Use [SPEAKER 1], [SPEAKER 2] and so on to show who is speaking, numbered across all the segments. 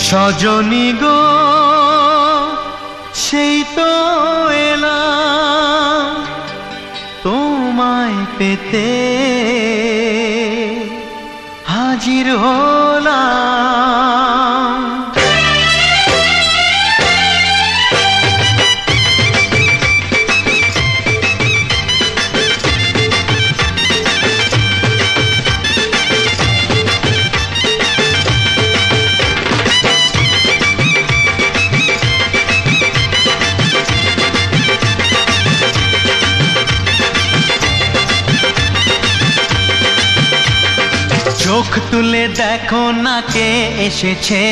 [SPEAKER 1] সজনী গো সেই তো এলাম তোমায় পেতে হাজির হলাম। চোখ তুলে দেখো না কে এসেছে,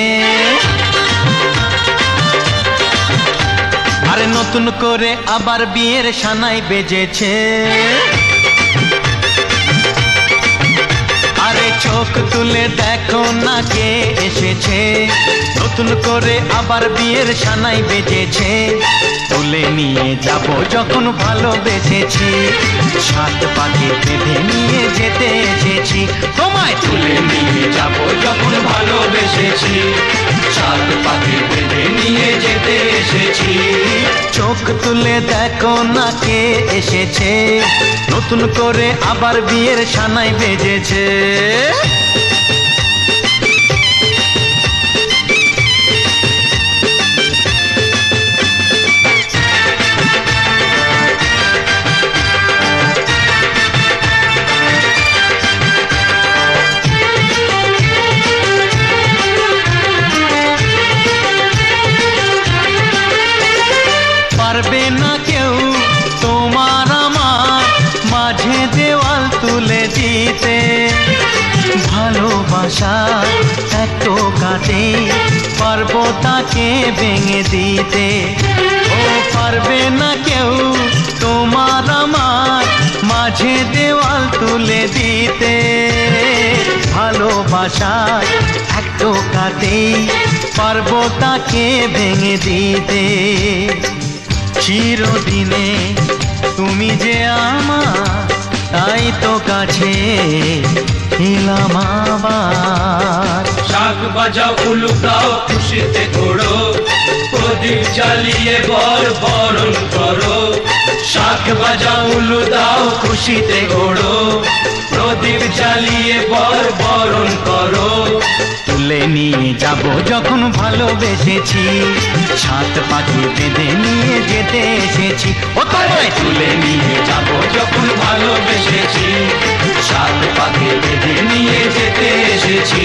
[SPEAKER 1] আরে নতুন করে আবার বিয়ের সানাই বেজেছে। আরে চোখ তুলে দেখো না কে এসেছে, নতুন করে আবার বিয়ের সানাই বেজেছে। তুলে নিয়ে যাব যখন ভালোবেসেছি, সাত পাকে বেঁধে নিয়ে যেতে এসেছি। তোমায় তুলে নিয়ে যাব যখন ভালোবেসেছি, সাত পাকে বেঁধে নিয়ে যেতে এসেছি। চোখ তুলে দেখো না কে এসেছে, নতুন করে আবার বিয়ের সানাই বেজেছে। পারবে না কেউ তোমার আমার মাঝে দেওয়াল তুলে দিতে, ভালোবাসা এত কাটে পারবো তাকে ভেঙে দিতে। ও পারবে না কেউ তোমার আমার মাঝে দেওয়াল তুলে দিতে, ভালোবাসা এত কাটে পারবো তাকে ভেঙে দিতে। চিরদিনে তুমি যে আমার, তাই তো কাছে এলাম আবার।
[SPEAKER 2] শাক বাজাও উলুকাও খুশিতে ঘোড়ো, প্রদীপ জ্বালিয়ে বর বরণ করো। শাক বাজাও উলু দাও খুশিতে ঘোড়ো, প্রদীপ জ্বালিয়ে বর বরণ করো।
[SPEAKER 1] তুলে নিয়ে যাব যখন ভালোবেসেছি, সাত পাখি বেঁধে নিয়ে যেতে এসেছি। ও তোমায়
[SPEAKER 2] তুলে নিয়ে যাব যখন ভালোবেসেছি, সাত পাখি বেঁধে নিয়ে যেতে এসেছি।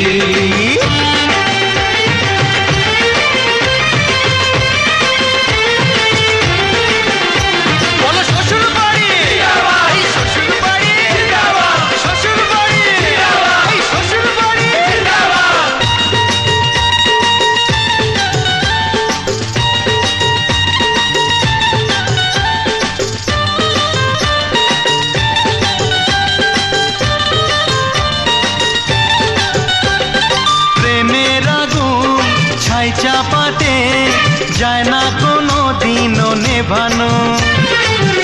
[SPEAKER 1] চাপাতে যায় না কোনো দিনও নেভানো,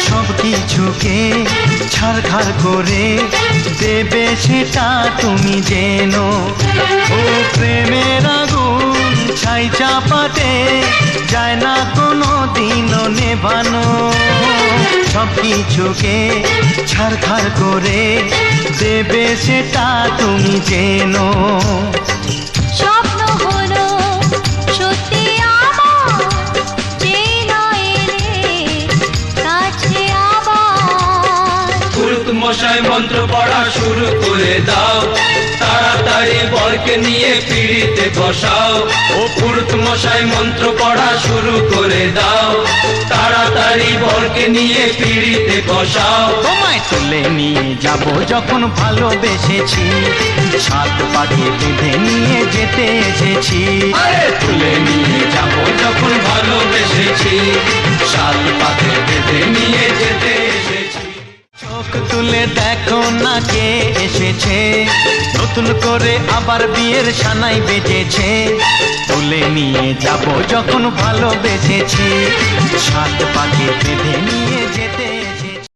[SPEAKER 1] সব কিছুকে ছারখার করে দেবে সেটা তুমি জেনো। ও প্রেমের আগুন ছাই চাপাতে যায় না কোনো দিনও নেভানো, সব কিছুকে ছারখার করে দেবে সেটা তুমি জেনো।
[SPEAKER 2] মশাই মন্ত্র পড়া শুরু করে দাও, তাড়াতাড়ি বরকে নিয়ে পিড়িতে বসাও। ও পুরুত মশাই মন্ত্র পড়া শুরু করে দাও, তাড়াতাড়ি বরকে নিয়ে পিড়িতে বসাও।
[SPEAKER 1] তোমায় তুলে নিয়ে যাব যখন ভালোবেসেছি, সাত পাকে বেঁধে নিয়ে যেতে এসেছি।
[SPEAKER 2] তুলে নিয়ে যাব যখন ভালোবেসেছি, সাত পাকে বেঁধে নিয়ে যেতে এসেছি।
[SPEAKER 1] চোখ তুলে দেখো না কে এসেছে, নতুন করে আবার বিয়ের সানাই বেজেছে। তুলে নিয়ে যাব যখন ভালোবেসেছি, সাত পাকে বেঁধে নিয়ে যেতে